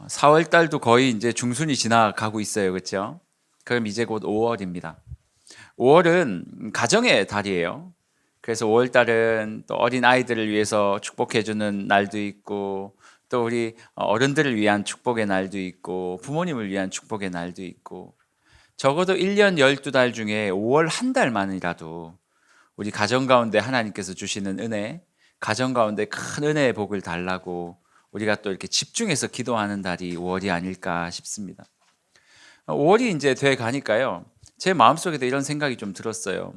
4월 달도 거의 이제 중순이 지나가고 있어요. 그렇죠? 그럼 이제 곧 5월입니다. 5월은 가정의 달이에요. 그래서 5월 달은 또 어린 아이들을 위해서 축복해 주는 날도 있고, 또 우리 어른들을 위한 축복의 날도 있고, 부모님을 위한 축복의 날도 있고, 적어도 1년 12달 중에 5월 한 달만이라도 우리 가정 가운데 하나님께서 주시는 은혜, 가정 가운데 큰 은혜의 복을 달라고 우리가 또 이렇게 집중해서 기도하는 달이 5월이 아닐까 싶습니다. 5월이 이제 돼 가니까요. 제 마음속에도 이런 생각이 좀 들었어요.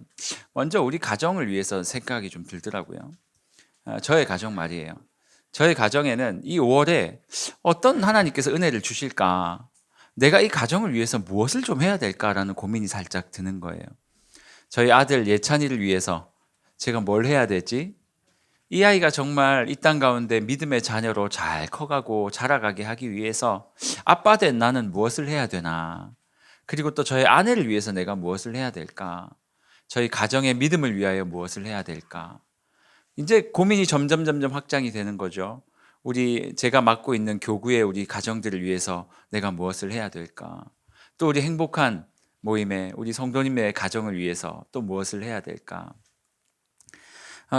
먼저 우리 가정을 위해서 생각이 좀 들더라고요. 저의 가정 말이에요. 저의 가정에는 이 5월에 어떤 하나님께서 은혜를 주실까? 내가 이 가정을 위해서 무엇을 좀 해야 될까라는 고민이 살짝 드는 거예요. 저희 아들 예찬이를 위해서 제가 뭘 해야 되지? 이 아이가 정말 이 땅 가운데 믿음의 자녀로 잘 커가고 자라가게 하기 위해서 아빠 된 나는 무엇을 해야 되나? 그리고 또 저희 아내를 위해서 내가 무엇을 해야 될까? 저희 가정의 믿음을 위하여 무엇을 해야 될까? 이제 고민이 점점 확장이 되는 거죠. 제가 맡고 있는 교구의 우리 가정들을 위해서 내가 무엇을 해야 될까? 또 우리 행복한 모임에 우리 성도님의 가정을 위해서 또 무엇을 해야 될까?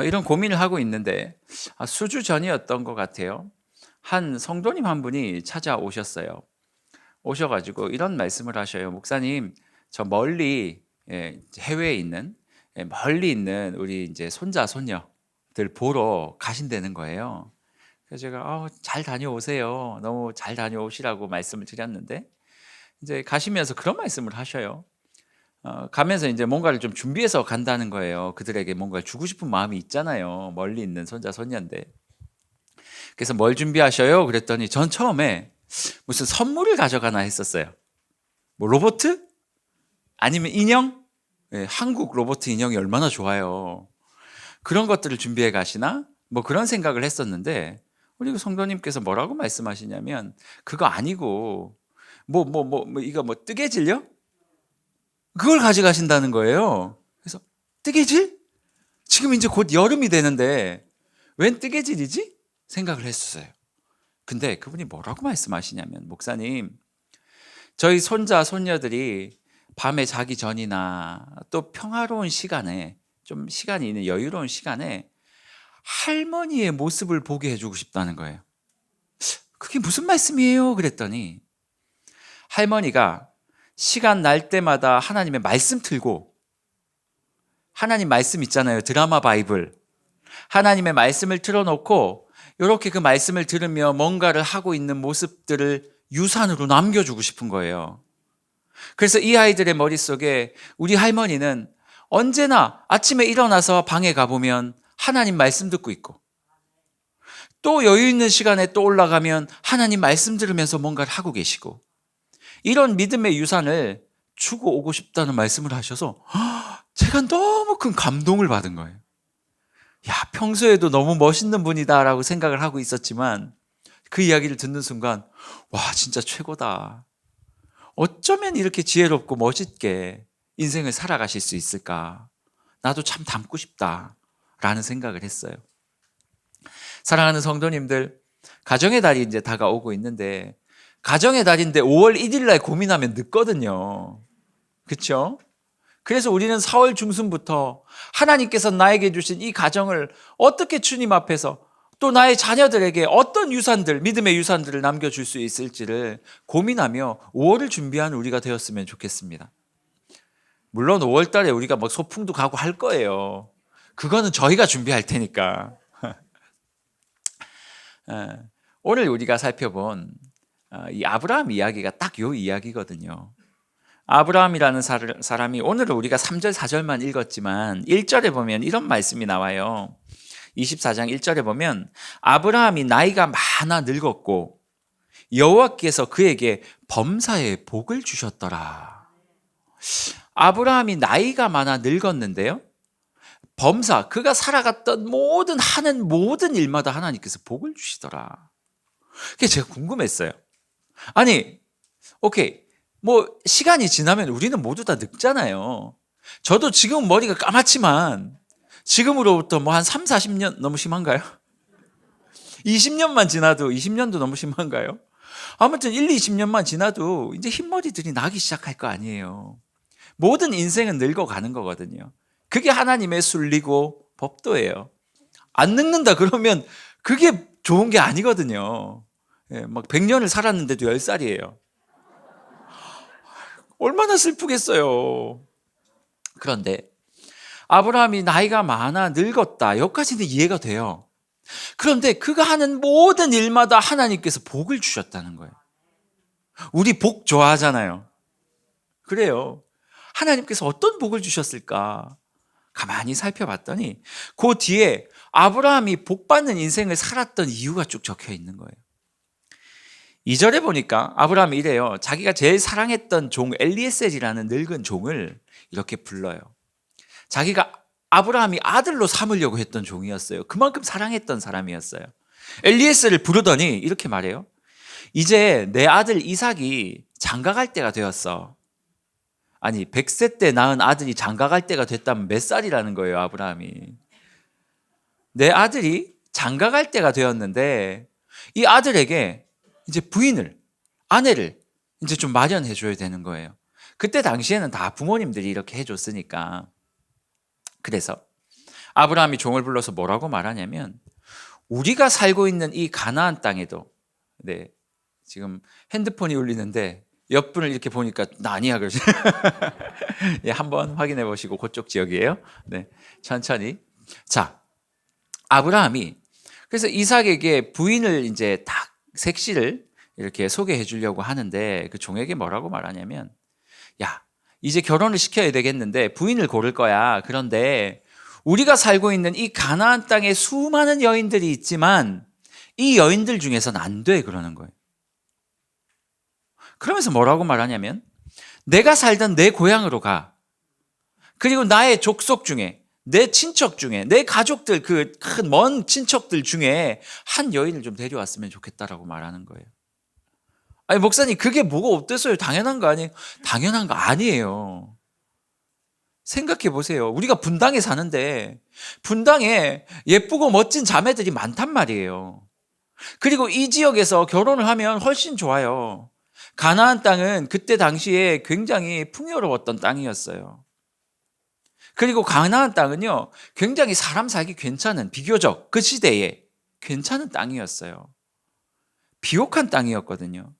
이런 고민을 하고 있는데 수주 전이었던 것 같아요. 한 성도님 한 분이 찾아오셨어요. 오셔가지고 이런 말씀을 하셔요. 목사님, 저 멀리 해외에 있는 멀리 있는 우리 이제 손자 손녀들 보러 가신다는 거예요. 그래서 제가 잘 다녀오세요. 너무 잘 다녀오시라고 말씀을 드렸는데 이제 가시면서 그런 말씀을 하셔요. 가면서 이제 뭔가를 좀 준비해서 간다는 거예요. 그들에게 뭔가를 주고 싶은 마음이 있잖아요. 멀리 있는 손자 손녀인데. 그래서 뭘 준비하셔요? 그랬더니 전 처음에 무슨 선물을 가져가나 했었어요. 뭐 로봇? 아니면 인형? 한국 로봇 인형이 얼마나 좋아요. 그런 것들을 준비해 가시나? 뭐 그런 생각을 했었는데 우리 성도님께서 뭐라고 말씀하시냐면 그거 아니고 이거 뭐 뜨개질요? 그걸 가져가신다는 거예요. 그래서 뜨개질? 지금 이제 곧 여름이 되는데 웬 뜨개질이지? 생각을 했었어요. 근데 그분이 뭐라고 말씀하시냐면 목사님, 저희 손자 손녀들이 밤에 자기 전이나 또 평화로운 시간에 좀 시간이 있는 여유로운 시간에 할머니의 모습을 보게 해주고 싶다는 거예요. 그게 무슨 말씀이에요? 그랬더니 할머니가 시간 날 때마다 하나님의 말씀 틀고, 하나님 말씀 있잖아요. 드라마 바이블. 하나님의 말씀을 틀어놓고 이렇게 그 말씀을 들으며 뭔가를 하고 있는 모습들을 유산으로 남겨주고 싶은 거예요. 그래서 이 아이들의 머릿속에 우리 할머니는 언제나 아침에 일어나서 방에 가보면 하나님 말씀 듣고 있고, 또 여유 있는 시간에 또 올라가면 하나님 말씀 들으면서 뭔가를 하고 계시고, 이런 믿음의 유산을 주고 오고 싶다는 말씀을 하셔서 제가 너무 큰 감동을 받은 거예요. 야, 평소에도 너무 멋있는 분이다라고 생각을 하고 있었지만 그 이야기를 듣는 순간 와, 진짜 최고다. 어쩌면 이렇게 지혜롭고 멋있게 인생을 살아가실 수 있을까? 나도 참 닮고 싶다라는 생각을 했어요. 사랑하는 성도님들, 가정의 달이 이제 다가오고 있는데 가정의 달인데 5월 1일 날 고민하면 늦거든요. 그렇죠? 그래서 우리는 4월 중순부터 하나님께서 나에게 주신 이 가정을 어떻게 주님 앞에서 또 나의 자녀들에게 어떤 유산들, 믿음의 유산들을 남겨줄 수 있을지를 고민하며 5월을 준비하는 우리가 되었으면 좋겠습니다. 물론 5월 달에 우리가 막 소풍도 가고 할 거예요. 그거는 저희가 준비할 테니까. 오늘 우리가 살펴본 이 아브라함 이야기가 딱 요 이야기거든요. 아브라함이라는 사람이 오늘은 우리가 3절 4절만 읽었지만 1절에 보면 이런 말씀이 나와요. 24장 1절에 보면 아브라함이 나이가 많아 늙었고 여호와께서 그에게 범사의 복을 주셨더라. 아브라함이 나이가 많아 늙었는데요, 범사, 그가 살아갔던 하는 모든 일마다 하나님께서 복을 주시더라. 그게 제가 궁금했어요. 아니, 오케이. 뭐 시간이 지나면 우리는 모두 다 늙잖아요. 저도 지금 머리가 까맣지만 지금으로부터 뭐 한 3, 40년 너무 심한가요? 20년만 지나도 20년도 너무 심한가요? 아무튼 1, 20년만 지나도 이제 흰머리들이 나기 시작할 거 아니에요. 모든 인생은 늙어가는 거거든요. 그게 하나님의 순리고 법도예요. 안 늙는다 그러면 그게 좋은 게 아니거든요. 예, 막 100년을 살았는데도 10살이에요. 얼마나 슬프겠어요. 그런데 아브라함이 나이가 많아 늙었다. 여기까지는 이해가 돼요. 그런데 그가 하는 모든 일마다 하나님께서 복을 주셨다는 거예요. 우리 복 좋아하잖아요. 그래요. 하나님께서 어떤 복을 주셨을까? 가만히 살펴봤더니 그 뒤에 아브라함이 복받는 인생을 살았던 이유가 쭉 적혀 있는 거예요. 2절에 보니까 아브라함이 이래요. 자기가 제일 사랑했던 종 엘리에셀이라는 늙은 종을 이렇게 불러요. 자기가 아브라함이 아들로 삼으려고 했던 종이었어요. 그만큼 사랑했던 사람이었어요. 엘리에셀을 부르더니 이렇게 말해요. 이제 내 아들 이삭이 장가갈 때가 되었어. 아니 100세 때 낳은 아들이 장가갈 때가 됐다면 몇 살이라는 거예요, 아브라함이. 내 아들이 장가갈 때가 되었는데 이 아들에게 이제 부인을, 아내를 이제 좀 마련해 줘야 되는 거예요. 그때 당시에는 다 부모님들이 이렇게 해줬으니까. 그래서 아브라함이 종을 불러서 뭐라고 말하냐면 우리가 살고 있는 이 가나안 땅에도, 네, 지금 핸드폰이 울리는데 옆분을 이렇게 보니까 나 아니야 그러죠. 예, 한번 확인해 보시고 그쪽 지역이에요. 네, 천천히. 자, 아브라함이 그래서 이삭에게 부인을 이제 딱 색시를 이렇게 소개해 주려고 하는데 그 종에게 뭐라고 말하냐면, 야, 이제 결혼을 시켜야 되겠는데 부인을 고를 거야. 그런데 우리가 살고 있는 이 가나안 땅에 수많은 여인들이 있지만 이 여인들 중에서는 안 돼 그러는 거예요. 그러면서 뭐라고 말하냐면 내가 살던 내 고향으로 가. 그리고 나의 족속 중에, 내 친척 중에, 내 가족들, 그 큰 먼 친척들 중에 한 여인을 좀 데려왔으면 좋겠다라고 말하는 거예요. 아니 목사님 그게 뭐가 어때서요? 당연한 거 아니에요? 당연한 거 아니에요. 생각해 보세요. 우리가 분당에 사는데 분당에 예쁘고 멋진 자매들이 많단 말이에요. 그리고 이 지역에서 결혼을 하면 훨씬 좋아요. 가나안 땅은 그때 당시에 굉장히 풍요로웠던 땅이었어요. 그리고 가나안 땅은요, 굉장히 사람 살기 괜찮은, 비교적 그 시대에 괜찮은 땅이었어요. 비옥한 땅이었거든요.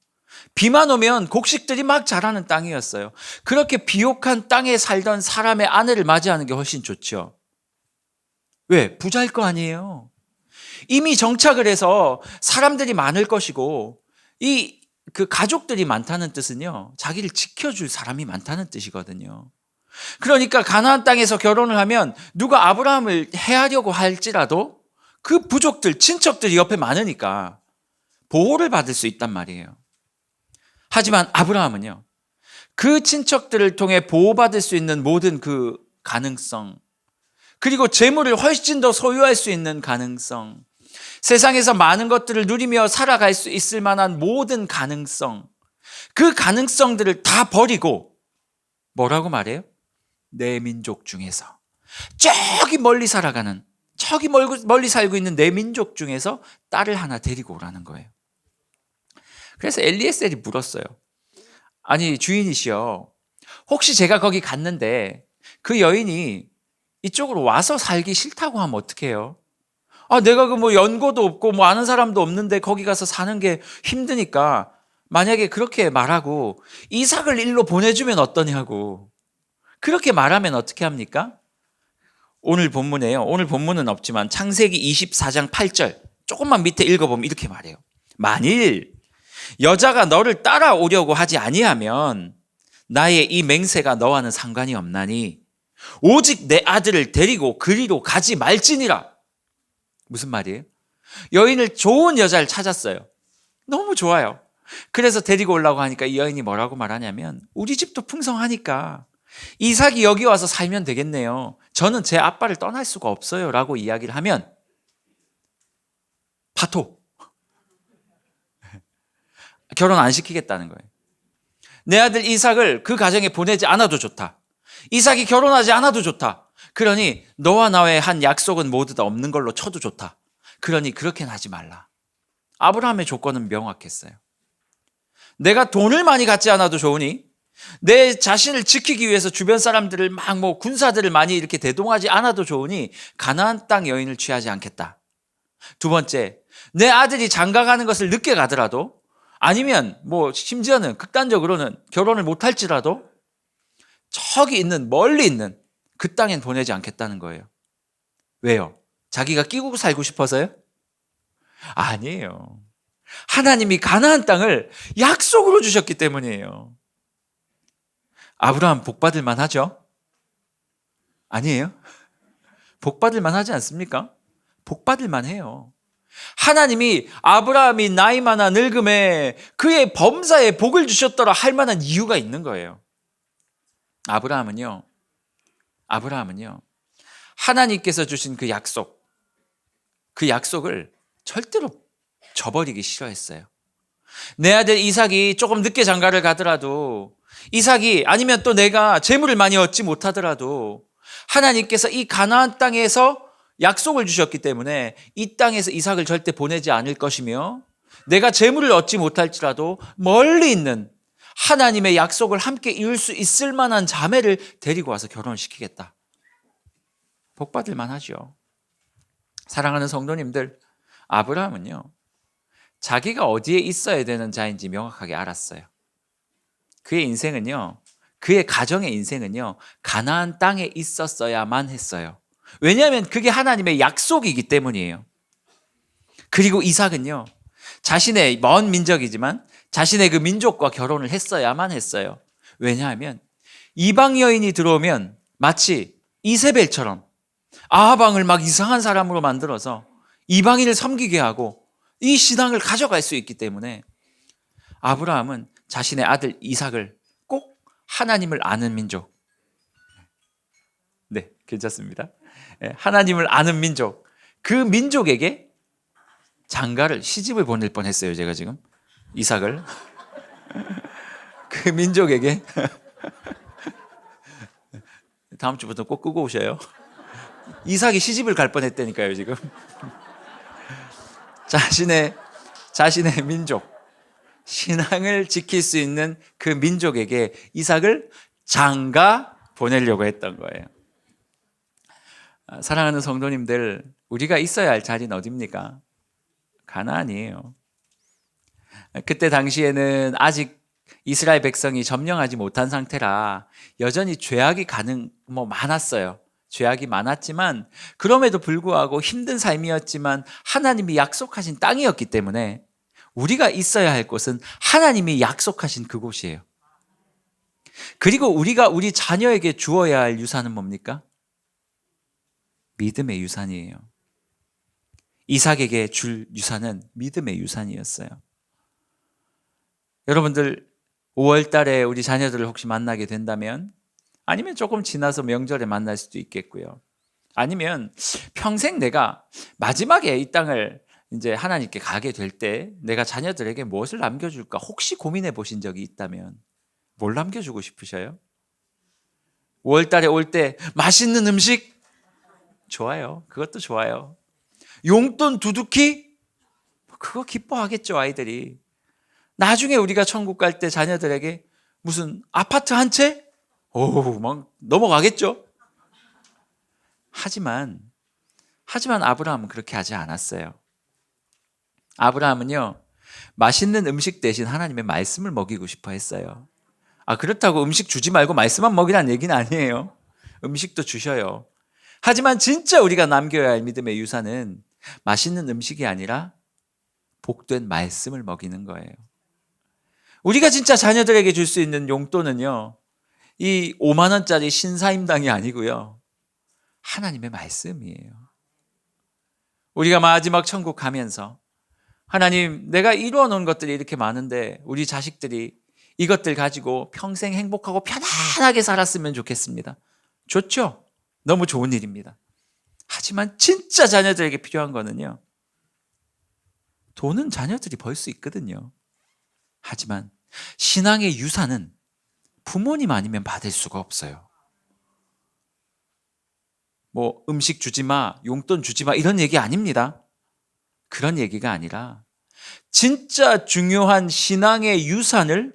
비만 오면 곡식들이 막 자라는 땅이었어요. 그렇게 비옥한 땅에 살던 사람의 아내를 맞이하는 게 훨씬 좋죠. 왜? 부자일 거 아니에요. 이미 정착을 해서 사람들이 많을 것이고 그 가족들이 많다는 뜻은요, 자기를 지켜줄 사람이 많다는 뜻이거든요. 그러니까 가나안 땅에서 결혼을 하면 누가 아브라함을 해하려고 할지라도 그 부족들, 친척들이 옆에 많으니까 보호를 받을 수 있단 말이에요. 하지만 아브라함은요, 그 친척들을 통해 보호받을 수 있는 모든 그 가능성, 그리고 재물을 훨씬 더 소유할 수 있는 가능성, 세상에서 많은 것들을 누리며 살아갈 수 있을 만한 모든 가능성, 그 가능성들을 다 버리고 뭐라고 말해요? 내 민족 중에서, 저기 멀리 살아가는, 저기 멀리 살고 있는 내 민족 중에서 딸을 하나 데리고 오라는 거예요. 그래서 엘리에셀이 물었어요. 아니 주인이시여, 혹시 제가 거기 갔는데 그 여인이 이쪽으로 와서 살기 싫다고 하면 어떡해요? 아, 내가 그 뭐 연고도 없고 뭐 아는 사람도 없는데 거기 가서 사는 게 힘드니까 만약에 그렇게 말하고 이삭을 일로 보내주면 어떠냐고. 그렇게 말하면 어떻게 합니까? 오늘 본문에요. 오늘 본문은 없지만 창세기 24장 8절 조금만 밑에 읽어보면 이렇게 말해요. 만일 여자가 너를 따라오려고 하지 아니하면 나의 이 맹세가 너와는 상관이 없나니 오직 내 아들을 데리고 그리로 가지 말지니라. 무슨 말이에요? 여인을 좋은 여자를 찾았어요. 너무 좋아요. 그래서 데리고 오려고 하니까 이 여인이 뭐라고 말하냐면 우리 집도 풍성하니까 이삭이 여기 와서 살면 되겠네요. 저는 제 아빠를 떠날 수가 없어요 라고 이야기를 하면 파토. 결혼 안 시키겠다는 거예요. 내 아들 이삭을 그 가정에 보내지 않아도 좋다. 이삭이 결혼하지 않아도 좋다. 그러니 너와 나의 한 약속은 모두 다 없는 걸로 쳐도 좋다. 그러니 그렇게는 하지 말라. 아브라함의 조건은 명확했어요. 내가 돈을 많이 갖지 않아도 좋으니, 내 자신을 지키기 위해서 주변 사람들을 막 군사들을 많이 이렇게 대동하지 않아도 좋으니 가나안 땅 여인을 취하지 않겠다. 두 번째, 내 아들이 장가 가는 것을 늦게 가더라도, 아니면 심지어는 극단적으로는 결혼을 못할지라도 저기 있는, 멀리 있는 그 땅엔 보내지 않겠다는 거예요. 왜요? 자기가 끼고 살고 싶어서요? 아니에요. 하나님이 가나안 땅을 약속으로 주셨기 때문이에요. 아브라함 복받을 만하죠? 아니에요? 복받을 만하지 않습니까? 복받을 만해요. 하나님이 아브라함이 나이 많아 늙음에 그의 범사에 복을 주셨더라 할 만한 이유가 있는 거예요. 아브라함은요, 하나님께서 주신 그 약속을 절대로 저버리기 싫어했어요. 내 아들 이삭이 조금 늦게 장가를 가더라도, 이삭이 아니면 또 내가 재물을 많이 얻지 못하더라도 하나님께서 이 가나안 땅에서 약속을 주셨기 때문에 이 땅에서 이삭을 절대 보내지 않을 것이며, 내가 재물을 얻지 못할지라도 멀리 있는 하나님의 약속을 함께 이룰 수 있을 만한 자매를 데리고 와서 결혼을 시키겠다. 복받을 만하죠. 사랑하는 성도님들, 아브라함은요, 자기가 어디에 있어야 되는 자인지 명확하게 알았어요. 그의 인생은요, 그의 가정의 인생은요, 가나안 땅에 있었어야만 했어요. 왜냐하면 그게 하나님의 약속이기 때문이에요. 그리고 이삭은요, 자신의 먼 민족이지만 자신의 그 민족과 결혼을 했어야만 했어요. 왜냐하면 이방 여인이 들어오면 마치 이세벨처럼 아하방을 막 이상한 사람으로 만들어서 이방인을 섬기게 하고 이 신앙을 가져갈 수 있기 때문에 아브라함은 자신의 아들 이삭을 꼭 하나님을 아는 민족, 네, 괜찮습니다. 하나님을 아는 민족, 그 민족에게 시집을 보낼 뻔했어요. 제가 지금 이삭을 그 민족에게 다음 주부터 꼭 끄고 오셔요. 이삭이 시집을 갈 뻔했다니까요. 지금 자신의 민족, 신앙을 지킬 수 있는 그 민족에게 이삭을 장가 보내려고 했던 거예요. 사랑하는 성도님들, 우리가 있어야 할 자리는 어디입니까? 가나안이에요. 그때 당시에는 아직 이스라엘 백성이 점령하지 못한 상태라 여전히 죄악이 많았어요. 죄악이 많았지만 그럼에도 불구하고 힘든 삶이었지만 하나님이 약속하신 땅이었기 때문에 우리가 있어야 할 곳은 하나님이 약속하신 그곳이에요. 그리고 우리가 우리 자녀에게 주어야 할 유산은 뭡니까? 믿음의 유산이에요. 이삭에게 줄 유산은 믿음의 유산이었어요. 여러분들 5월 달에 우리 자녀들을 혹시 만나게 된다면, 아니면 조금 지나서 명절에 만날 수도 있겠고요. 아니면 평생 내가 마지막에 이 땅을 이제 하나님께 가게 될 때 내가 자녀들에게 무엇을 남겨줄까 혹시 고민해 보신 적이 있다면 뭘 남겨주고 싶으셔요? 5월 달에 올 때 맛있는 음식? 좋아요. 그것도 좋아요. 용돈 두둑히? 그거 기뻐하겠죠, 아이들이. 나중에 우리가 천국 갈 때 자녀들에게 무슨 아파트 한 채? 막 넘어가겠죠. 하지만 아브라함은 그렇게 하지 않았어요. 아브라함은요, 맛있는 음식 대신 하나님의 말씀을 먹이고 싶어 했어요. 그렇다고 음식 주지 말고 말씀만 먹이라는 얘기는 아니에요. 음식도 주셔요. 하지만 진짜 우리가 남겨야 할 믿음의 유산은 맛있는 음식이 아니라 복된 말씀을 먹이는 거예요. 우리가 진짜 자녀들에게 줄 수 있는 용돈은요, 이 5만 원짜리 신사임당이 아니고요, 하나님의 말씀이에요. 우리가 마지막 천국 가면서 하나님, 내가 이루어 놓은 것들이 이렇게 많은데 우리 자식들이 이것들 가지고 평생 행복하고 편안하게 살았으면 좋겠습니다. 좋죠? 너무 좋은 일입니다. 하지만 진짜 자녀들에게 필요한 거는요, 돈은 자녀들이 벌 수 있거든요. 하지만 신앙의 유산은 부모님 아니면 받을 수가 없어요. 음식 주지 마, 용돈 주지 마, 이런 얘기 아닙니다. 그런 얘기가 아니라 진짜 중요한 신앙의 유산을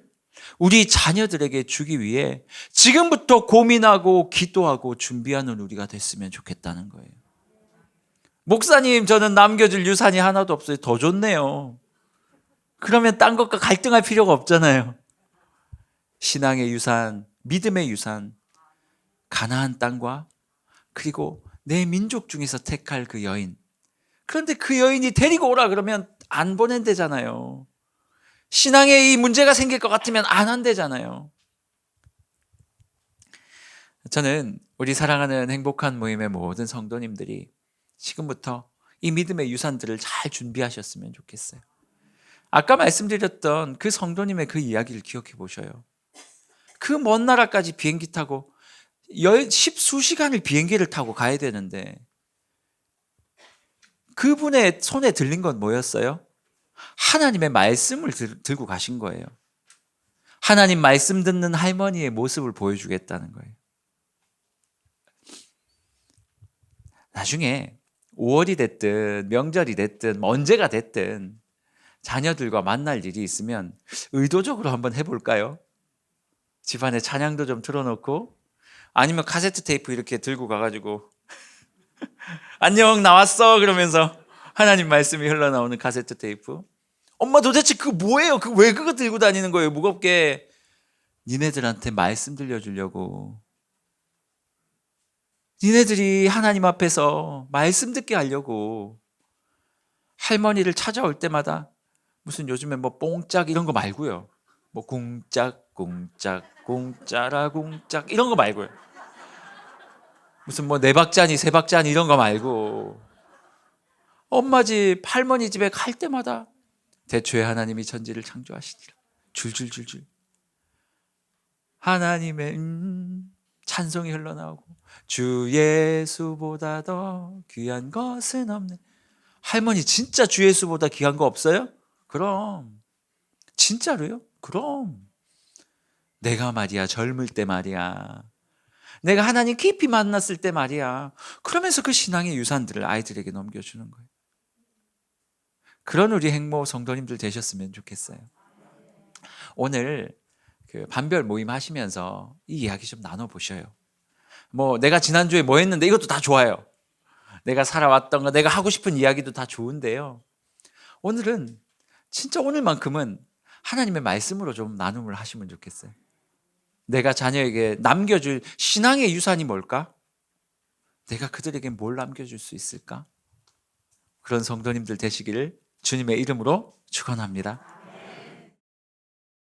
우리 자녀들에게 주기 위해 지금부터 고민하고 기도하고 준비하는 우리가 됐으면 좋겠다는 거예요. 목사님, 저는 남겨줄 유산이 하나도 없어요. 더 좋네요. 그러면 딴 것과 갈등할 필요가 없잖아요. 신앙의 유산, 믿음의 유산, 가나안 땅과 그리고 내 민족 중에서 택할 그 여인. 그런데 그 여인이 데리고 오라 그러면 안 보낸대잖아요. 신앙에 이 문제가 생길 것 같으면 안 한대잖아요. 저는 우리 사랑하는 행복한 모임의 모든 성도님들이 지금부터 이 믿음의 유산들을 잘 준비하셨으면 좋겠어요. 아까 말씀드렸던 그 성도님의 그 이야기를 기억해 보셔요. 그 먼 나라까지 비행기 타고 십수시간을 비행기를 타고 가야 되는데 그분의 손에 들린 건 뭐였어요? 하나님의 말씀을 들고 가신 거예요. 하나님 말씀 듣는 할머니의 모습을 보여주겠다는 거예요. 나중에 5월이 됐든 명절이 됐든 언제가 됐든 자녀들과 만날 일이 있으면 의도적으로 한번 해볼까요? 집안에 찬양도 좀 틀어놓고 아니면 카세트 테이프 이렇게 들고 가가지고 안녕 나왔어 그러면서 하나님 말씀이 흘러나오는 카세트 테이프. 엄마 도대체 그거 뭐예요? 왜 그거 들고 다니는 거예요? 무겁게. 니네들한테 말씀 들려주려고. 니네들이 하나님 앞에서 말씀 듣게 하려고. 할머니를 찾아올 때마다 무슨 요즘에 뭐 뽕짝 이런 거 말고요. 뭐 공짝 공짝 공짜라 공짝 이런 거 말고요. 무슨 뭐 네 박자니 세 박자니 이런 거 말고 엄마 집 할머니 집에 갈 때마다 대초에 하나님이 천지를 창조하시니라 줄줄줄줄 하나님의 찬송이 흘러나오고 주 예수보다 더 귀한 것은 없네. 할머니 진짜 주 예수보다 귀한 거 없어요? 그럼. 진짜로요? 그럼. 내가 말이야 젊을 때 말이야 내가 하나님 깊이 만났을 때 말이야 그러면서 그 신앙의 유산들을 아이들에게 넘겨주는 거예요. 그런 우리 행모 성도님들 되셨으면 좋겠어요. 오늘 그 반별 모임 하시면서 이 이야기 좀 나눠보셔요. 뭐 내가 지난주에 뭐 했는데 이것도 다 좋아요. 내가 살아왔던 거 내가 하고 싶은 이야기도 다 좋은데요. 오늘은 진짜 오늘만큼은 하나님의 말씀으로 좀 나눔을 하시면 좋겠어요. 내가 자녀에게 남겨줄 신앙의 유산이 뭘까? 내가 그들에게 뭘 남겨줄 수 있을까? 그런 성도님들 되시기를 주님의 이름으로 축원합니다.